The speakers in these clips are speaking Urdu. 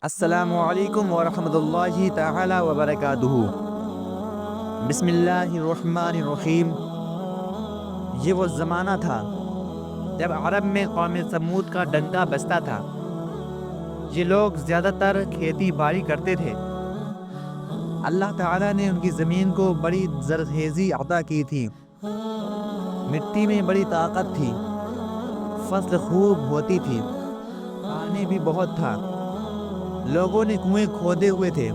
السلام علیکم ورحمۃ اللہ تعالی وبرکاتہ۔ بسم اللہ الرحمن الرحیم۔ یہ وہ زمانہ تھا جب عرب میں قوم سمود کا ڈنکا بجتا تھا۔ یہ لوگ زیادہ تر کھیتی باڑی کرتے تھے۔ اللہ تعالیٰ نے ان کی زمین کو بڑی زرخیزی عطا کی تھی۔ مٹی میں بڑی طاقت تھی، فصل خوب ہوتی تھی، پانی بھی بہت تھا۔ لوگوں نے کنویں کھودے ہوئے تھے۔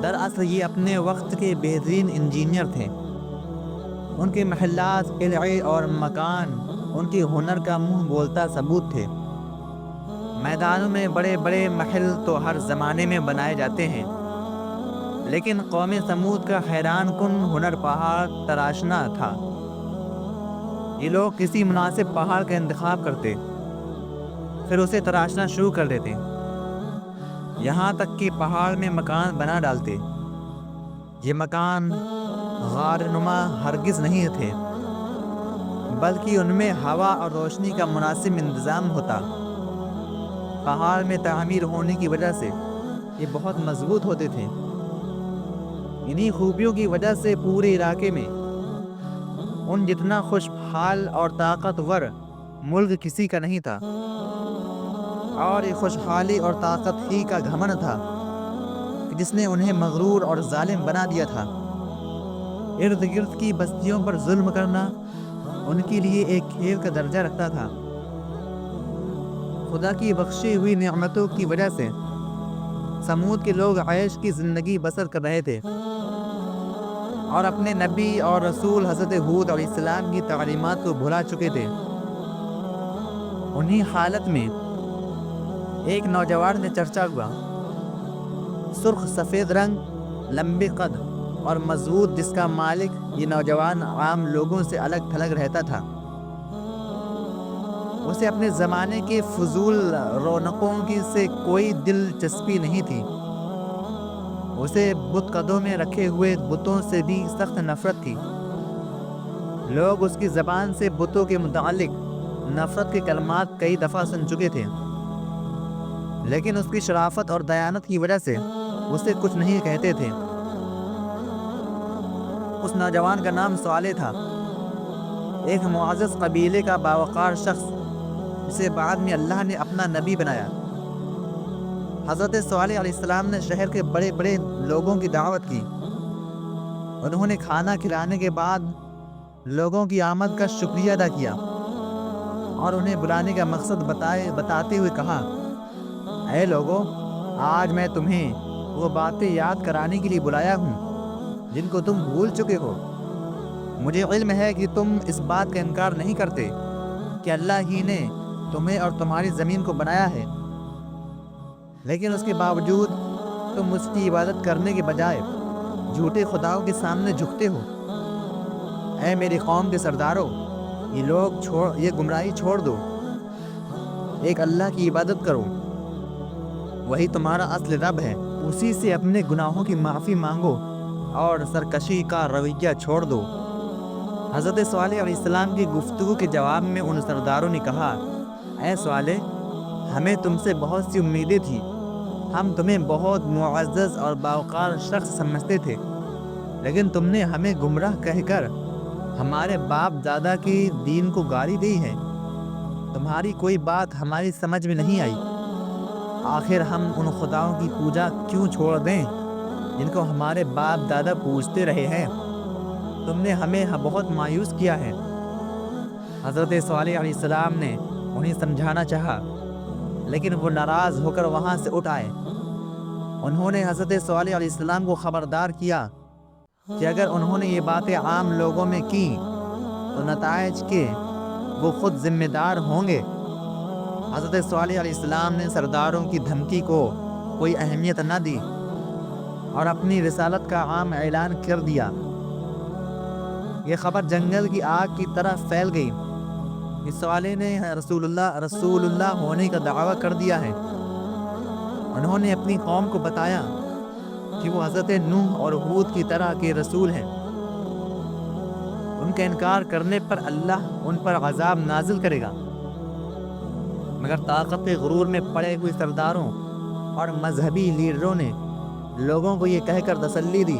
دراصل یہ اپنے وقت کے بہترین انجینئر تھے۔ ان کے محلات، قلعے اور مکان ان کے ہنر کا منہ بولتا ثبوت تھے۔ میدانوں میں بڑے بڑے محل تو ہر زمانے میں بنائے جاتے ہیں، لیکن قوم سمود کا حیران کن ہنر پہاڑ تراشنا تھا۔ یہ لوگ کسی مناسب پہاڑ کا انتخاب کرتے، پھر اسے تراشنا شروع کر دیتے، یہاں تک کہ پہاڑ میں مکان بنا ڈالتے۔ یہ مکان غار نما ہرگز نہیں تھے، بلکہ ان میں ہوا اور روشنی کا مناسب انتظام ہوتا۔ پہاڑ میں تعمیر ہونے کی وجہ سے یہ بہت مضبوط ہوتے تھے۔ انہی خوبیوں کی وجہ سے پورے علاقے میں ان جتنا خوشحال اور طاقتور ملک کسی کا نہیں تھا، اور یہ خوشحالی اور طاقت ہی کا گھمنڈ تھا کہ جس نے انہیں مغرور اور ظالم بنا دیا تھا۔ ارد گرد کی بستیوں پر ظلم کرنا ان کے لیے ایک کھیل کا درجہ رکھتا تھا۔ خدا کی بخشی ہوئی نعمتوں کی وجہ سے سمود کے لوگ عیش کی زندگی بسر کر رہے تھے، اور اپنے نبی اور رسول حضرت ہود علیہ السلام کی تعلیمات کو بھلا چکے تھے۔ انہی حالت میں ایک نوجوان سے چرچا ہوا، سرخ سفید رنگ، لمبے قد اور مضبوط، جس کا مالک یہ نوجوان عام لوگوں سے الگ تھلگ رہتا تھا۔ اسے اپنے زمانے کے فضول رونقوں کی سے کوئی دلچسپی نہیں تھی۔ اسے بت قدوں میں رکھے ہوئے بتوں سے بھی سخت نفرت تھی۔ لوگ اس کی زبان سے بتوں کے متعلق نفرت کے کلمات کئی دفعہ سن چکے تھے، لیکن اس کی شرافت اور دیانت کی وجہ سے اسے کچھ نہیں کہتے تھے۔ اس نوجوان کا نام صالح تھا، ایک معزز قبیلے کا باوقار شخص جسے بعد میں اللہ نے اپنا نبی بنایا۔ حضرت صالح علیہ السلام نے شہر کے بڑے بڑے لوگوں کی دعوت کی۔ انہوں نے کھانا کھلانے کے بعد لوگوں کی آمد کا شکریہ ادا کیا اور انہیں بلانے کا مقصد بتاتے ہوئے کہا، اے لوگو، آج میں تمہیں وہ باتیں یاد کرانے کے لیے بلایا ہوں جن کو تم بھول چکے ہو۔ مجھے علم ہے کہ تم اس بات کا انکار نہیں کرتے کہ اللہ ہی نے تمہیں اور تمہاری زمین کو بنایا ہے، لیکن اس کے باوجود تم اس کی عبادت کرنے کے بجائے جھوٹے خداؤں کے سامنے جھکتے ہو۔ اے میری قوم کے سرداروں، یہ گمراہی چھوڑ دو، ایک اللہ کی عبادت کرو، وہی تمہارا اصل رب ہے، اسی سے اپنے گناہوں کی معافی مانگو اور سرکشی کا رویہ چھوڑ دو۔ حضرت صالح علیہ السلام کی گفتگو کے جواب میں ان سرداروں نے کہا، اے صالح، ہمیں تم سے بہت سی امیدیں تھیں، ہم تمہیں بہت معزز اور باوقار شخص سمجھتے تھے، لیکن تم نے ہمیں گمراہ کہہ کر ہمارے باپ دادا کی دین کو گالی دی ہے۔ تمہاری کوئی بات ہماری سمجھ میں نہیں آئی۔ آخر ہم ان خداؤں کی پوجا کیوں چھوڑ دیں جن کو ہمارے باپ دادا پوجتے رہے ہیں؟ تم نے ہمیں بہت مایوس کیا ہے۔ حضرت صالح علیہ السلام نے انہیں سمجھانا چاہا، لیکن وہ ناراض ہو کر وہاں سے اٹھ آئے۔ انہوں نے حضرت صالح علیہ السلام کو خبردار کیا کہ اگر انہوں نے یہ باتیں عام لوگوں میں کی تو نتائج کے وہ خود ذمہ دار ہوں گے۔ حضرت صالح علیہ السلام نے سرداروں کی دھمکی کو کوئی اہمیت نہ دی اور اپنی رسالت کا عام اعلان کر دیا۔ یہ خبر جنگل کی آگ کی طرح پھیل گئی کہ صالح نے رسول اللہ ہونے کا دعویٰ کر دیا ہے۔ انہوں نے اپنی قوم کو بتایا کہ وہ حضرت نوح اور ہود کی طرح کے رسول ہیں۔ ان کا انکار کرنے پر اللہ ان پر عذاب نازل کرے گا، مگر طاقت غرور میں پڑے ہوئے سرداروں اور مذہبی لیڈروں نے لوگوں کو یہ کہہ کر تسلی دی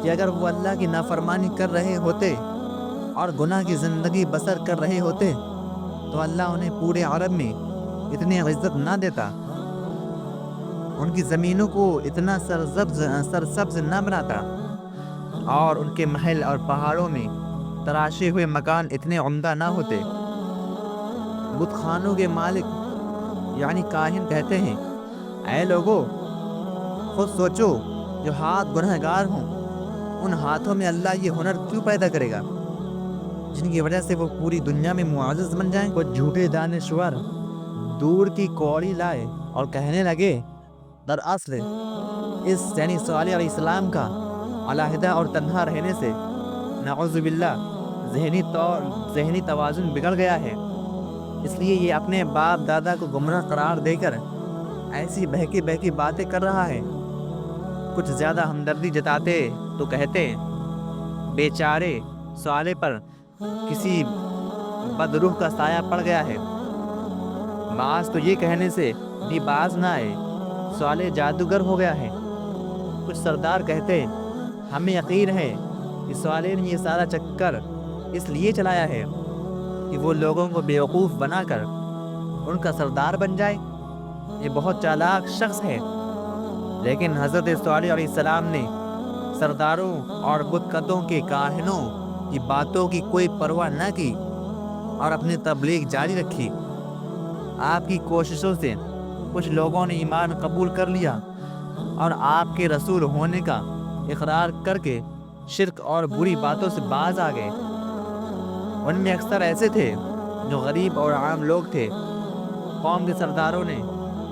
کہ اگر وہ اللہ کی نافرمانی کر رہے ہوتے اور گناہ کی زندگی بسر کر رہے ہوتے تو اللہ انہیں پورے عرب میں اتنی عزت نہ دیتا، ان کی زمینوں کو اتنا سرسبز نہ بناتا، اور ان کے محل اور پہاڑوں میں تراشے ہوئے مکان اتنے عمدہ نہ ہوتے۔ بت خانوں کے مالک یعنی کاہن کہتے ہیں، اے لوگو، خود سوچو، جو ہاتھ گنہگار ہوں ان ہاتھوں میں اللہ یہ ہنر کیوں پیدا کرے گا جن کی وجہ سے وہ پوری دنیا میں معزز بن جائیں؟ کچھ جھوٹے دانشور دور کی کوڑی لائے اور کہنے لگے، دراصل اس یعنی صالح علیہ السلام کا علیحدہ اور تنہا رہنے سے نعوذ باللہ ذہنی توازن بگڑ گیا ہے، اس لیے یہ اپنے باپ دادا کو گمراہ قرار دے کر ایسی بہکی باتیں کر رہا ہے۔ کچھ زیادہ ہمدردی جتاتے تو کہتے، بیچارے صالح پر کسی بدروح کا سایہ پڑ گیا ہے۔ بعض تو یہ کہنے سے بھی باز نہ آئے، صالح جادوگر ہو گیا ہے۔ کچھ سردار کہتے، ہمیں یقین ہے کہ صالح نے یہ سارا چکر اس لیے چلایا ہے کہ وہ لوگوں کو بیوقوف بنا کر ان کا سردار بن جائے، یہ بہت چالاک شخص ہے۔ لیکن حضرت صالح علیہ السلام نے سرداروں اور بت قدوں کے کاہنوں کی باتوں کی کوئی پرواہ نہ کی اور اپنی تبلیغ جاری رکھی۔ آپ کی کوششوں سے کچھ لوگوں نے ایمان قبول کر لیا اور آپ کے رسول ہونے کا اقرار کر کے شرک اور بری باتوں سے باز آ گئے۔ ان میں اکثر ایسے تھے جو غریب اور عام لوگ تھے۔ قوم کے سرداروں نے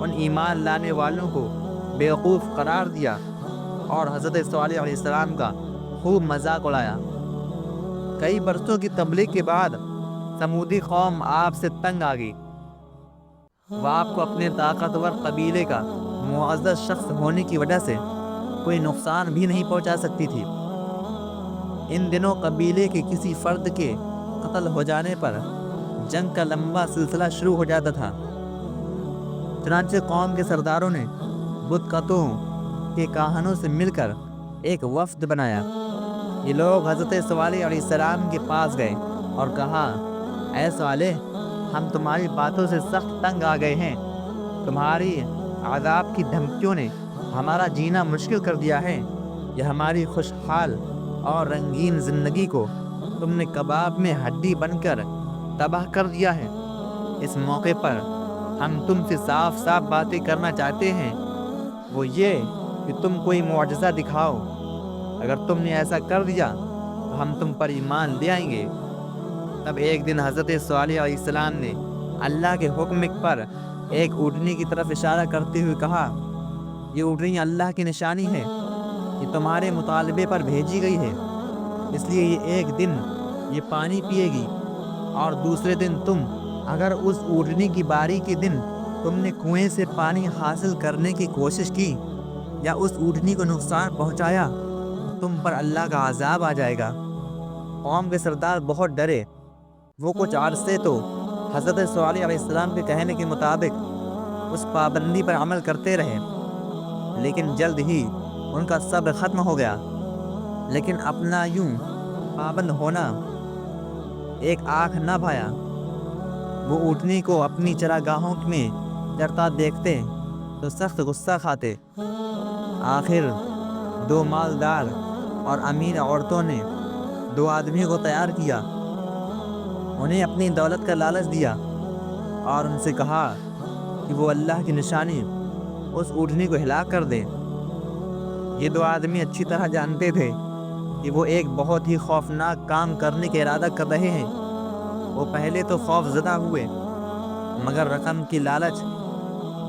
ان ایمان لانے والوں کو بیوقوف قرار دیا اور حضرت صالح علیہ السلام کا خوب مذاق اڑایا۔ کئی برسوں کی تبلیغ کے بعد سمودی قوم آپ سے تنگ آ گئی۔ وہ آپ کو اپنے طاقتور قبیلے کا معزز شخص ہونے کی وجہ سے کوئی نقصان بھی نہیں پہنچا سکتی تھی۔ ان دنوں قبیلے کے کسی فرد کے قتل ہو جانے پر جنگ کا لمبا سلسلہ شروع ہو جاتا تھا۔ چنانچہ قوم کے سرداروں نے بت قطوں کے کاہنوں سے مل کر ایک وفد بنایا۔ یہ لوگ حضرت صالح علیہ السلام کے پاس گئے اور کہا، اے صالح، ہم تمہاری باتوں سے سخت تنگ آ گئے ہیں۔ تمہاری عذاب کی دھمکیوں نے ہمارا جینا مشکل کر دیا ہے۔ یہ ہماری خوشحال اور رنگین زندگی کو تم نے کباب میں ہڈی بن کر تباہ کر دیا ہے۔ اس موقع پر ہم تم سے صاف صاف باتیں کرنا چاہتے ہیں، وہ یہ کہ تم کوئی معجزہ دکھاؤ۔ اگر تم نے ایسا کر دیا تو ہم تم پر ایمان لے آئیں گے۔ تب ایک دن حضرت صالح علیہ السلام نے اللہ کے حکم پر ایک اونٹنی کی طرف اشارہ کرتے ہوئے کہا، یہ اونٹنی اللہ کی نشانی ہے، یہ تمہارے مطالبے پر بھیجی گئی ہے، اس لیے یہ ایک دن یہ پانی پیے گی اور دوسرے دن تم اگر اس اونٹنی کی باری کے دن تم نے کنویں سے پانی حاصل کرنے کی کوشش کی یا اس اونٹنی کو نقصان پہنچایا تو تم پر اللہ کا عذاب آ جائے گا۔ قوم کے سردار بہت ڈرے۔ وہ کچھ عرصے تو حضرت صالح علیہ السلام کے کہنے کے مطابق اس پابندی پر عمل کرتے رہے، لیکن جلد ہی ان کا صبر ختم ہو گیا۔ لیکن اپنا یوں پابند ہونا ایک آنکھ نہ بھایا۔ وہ اونٹنی کو اپنی چراگاہوں میں چرتا دیکھتے تو سخت غصہ کھاتے۔ آخر دو مالدار اور امیر عورتوں نے دو آدمیوں کو تیار کیا، انہیں اپنی دولت کا لالچ دیا اور ان سے کہا کہ وہ اللہ کی نشانی اس اونٹنی کو ہلاک کر دیں۔ یہ دو آدمی اچھی طرح جانتے تھے کہ وہ ایک بہت ہی خوفناک کام کرنے کا ارادہ کر رہے ہیں۔ وہ پہلے تو خوف زدہ ہوئے، مگر رقم کی لالچ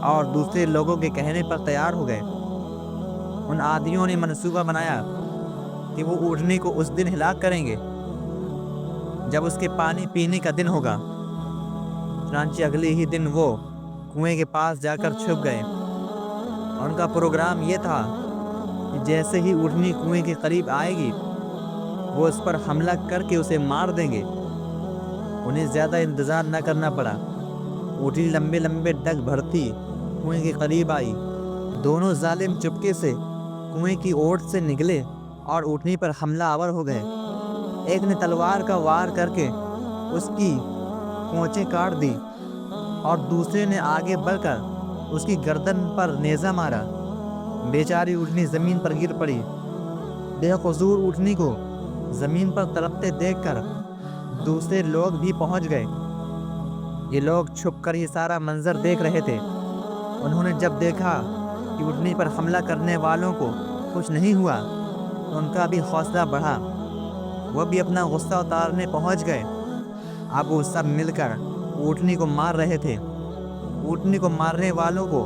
اور دوسرے لوگوں کے کہنے پر تیار ہو گئے۔ ان آدمیوں نے منصوبہ بنایا کہ وہ اونٹنی کو اس دن ہلاک کریں گے جب اس کے پانی پینے کا دن ہوگا۔ چنانچہ اگلے ہی دن وہ کنویں کے پاس جا کر چھپ گئے۔ ان کا پروگرام یہ تھا کہ جیسے ہی اونٹنی کنویں کے قریب آئے گی وہ اس پر حملہ کر کے اسے مار دیں گے۔ انہیں زیادہ انتظار نہ کرنا پڑا۔ اونٹنی لمبے لمبے ڈگ بھرتی کنویں کے قریب آئی دونوں ظالم چپکے سے کنویں کی اوٹ سے نکلے اور اونٹنی پر حملہ آور ہو گئے۔ ایک نے تلوار کا وار کر کے اس کی پونچیں کاٹ دی اور دوسرے نے آگے بڑھ کر اس کی گردن پر نیزہ مارا۔ بیچاری اونٹنی زمین پر گر پڑی۔ بے قصور اونٹنی کو زمین پر تڑپتے دیکھ کر دوسرے لوگ بھی پہنچ گئے۔ یہ لوگ چھپ کر یہ سارا منظر دیکھ رہے تھے۔ انہوں نے جب دیکھا کہ اونٹنی پر حملہ کرنے والوں کو کچھ نہیں ہوا تو ان کا بھی حوصلہ بڑھا۔ وہ بھی اپنا غصہ اتارنے پہنچ گئے۔ اب وہ سب مل کر اونٹنی کو مار رہے تھے۔ اونٹنی کو مارنے والوں کو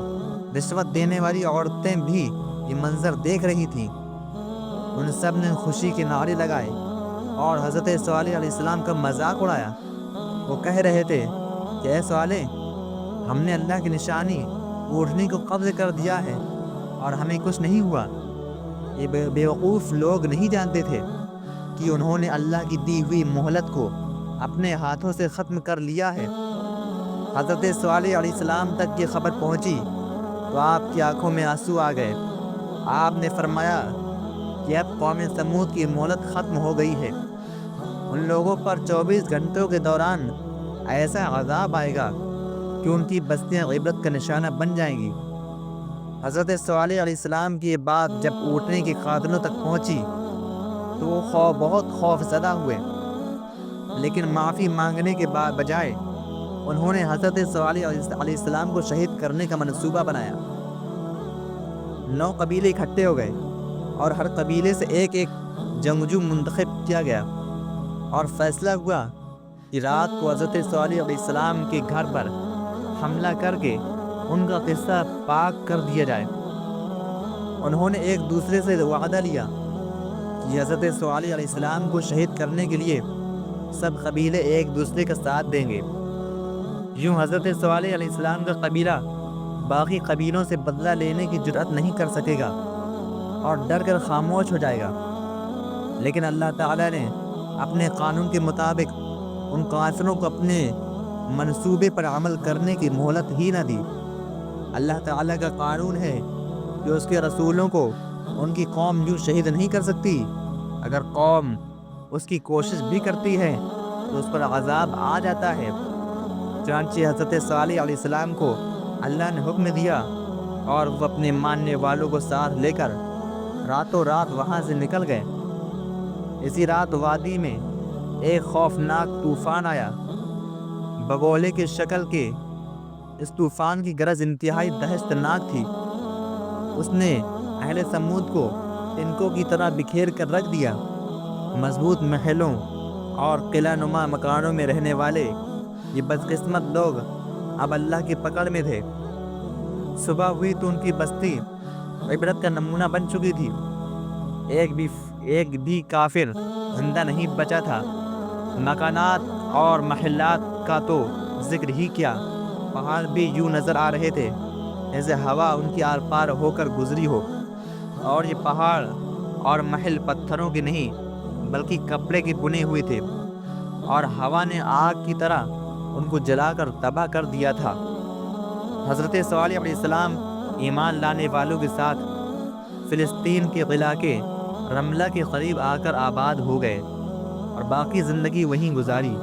رشوت دینے والی عورتیں بھی یہ منظر دیکھ رہی تھیں۔ ان سب نے خوشی کے نعرے لگائے اور حضرت صالح علیہ السلام کا مذاق اڑایا۔ وہ کہہ رہے تھے کہ اے صالح، ہم نے اللہ کی نشانی اونٹنی کو قبض کر دیا ہے اور ہمیں کچھ نہیں ہوا۔ یہ بیوقوف لوگ نہیں جانتے تھے کہ انہوں نے اللہ کی دی ہوئی مہلت کو اپنے ہاتھوں سے ختم کر لیا ہے۔ حضرت صالح علیہ السلام تک یہ خبر پہنچی تو آپ کی آنکھوں میں آنسو آ گئے۔ آپ نے فرمایا کہ اب قوم سمود کی مہلت ختم ہو گئی ہے۔ ان لوگوں پر 24 گھنٹوں کے دوران ایسا عذاب آئے گا کہ ان کی بستیاں عبرت کا نشانہ بن جائیں گی۔ حضرت صالح علیہ السلام کی یہ بات جب اونٹنی کے قاتلوں تک پہنچی تو وہ بہت خوف زدہ ہوئے، لیکن معافی مانگنے کے بجائے انہوں نے حضرت صالح علیہ السلام کو شہید کرنے کا منصوبہ بنایا۔ 9 قبیلے اکٹھے ہو گئے اور ہر قبیلے سے ایک ایک جنگجو منتخب کیا گیا اور فیصلہ ہوا کہ رات کو حضرت صالح علیہ السلام کے گھر پر حملہ کر کے ان کا قصہ پاک کر دیا جائے۔ انہوں نے ایک دوسرے سے وعدہ لیا کہ حضرت صالح علیہ السلام کو شہید کرنے کے لیے سب قبیلے ایک دوسرے کا ساتھ دیں گے۔ یوں حضرت صالح علیہ السلام کا قبیلہ باقی قبیلوں سے بدلہ لینے کی جرأت نہیں کر سکے گا اور ڈر کر خاموش ہو جائے گا۔ لیکن اللہ تعالیٰ نے اپنے قانون کے مطابق ان کافروں کو اپنے منصوبے پر عمل کرنے کی مہلت ہی نہ دی۔ اللہ تعالیٰ کا قانون ہے کہ اس کے رسولوں کو ان کی قوم یوں شہید نہیں کر سکتی۔ اگر قوم اس کی کوشش بھی کرتی ہے تو اس پر عذاب آ جاتا ہے۔ چنانچہ حضرت صالح علیہ السلام کو اللہ نے حکم دیا اور وہ اپنے ماننے والوں کو ساتھ لے کر راتوں رات وہاں سے نکل گئے۔ اسی رات وادی میں ایک خوفناک طوفان آیا۔ بگولے کی شکل کے اس طوفان کی گرج انتہائی دہشتناک تھی۔ اس نے اہل سمود کو تنکوں کی طرح بکھیر کر رکھ دیا۔ مضبوط محلوں اور قلعہ نما مکانوں میں رہنے والے یہ بدقسمت لوگ اب اللہ کی پکڑ میں تھے۔ صبح ہوئی تو ان کی بستی عبرت کا نمونہ بن چکی تھی۔ ایک بھی کافر زندہ نہیں بچا تھا۔ مکانات اور محلات کا تو ذکر ہی کیا، پہاڑ بھی یوں نظر آ رہے تھے جیسے ہوا ان کی آر پار ہو کر گزری ہو، اور یہ پہاڑ اور محل پتھروں کے نہیں بلکہ کپڑے کے بنے ہوئے تھے، اور ہوا نے آگ کی طرح ان کو جلا کر تباہ کر دیا تھا۔ حضرت صالح علیہ السلام ایمان لانے والوں کے ساتھ فلسطین کے علاقے رملہ کے قریب آ کر آباد ہو گئے اور باقی زندگی وہیں گزاری۔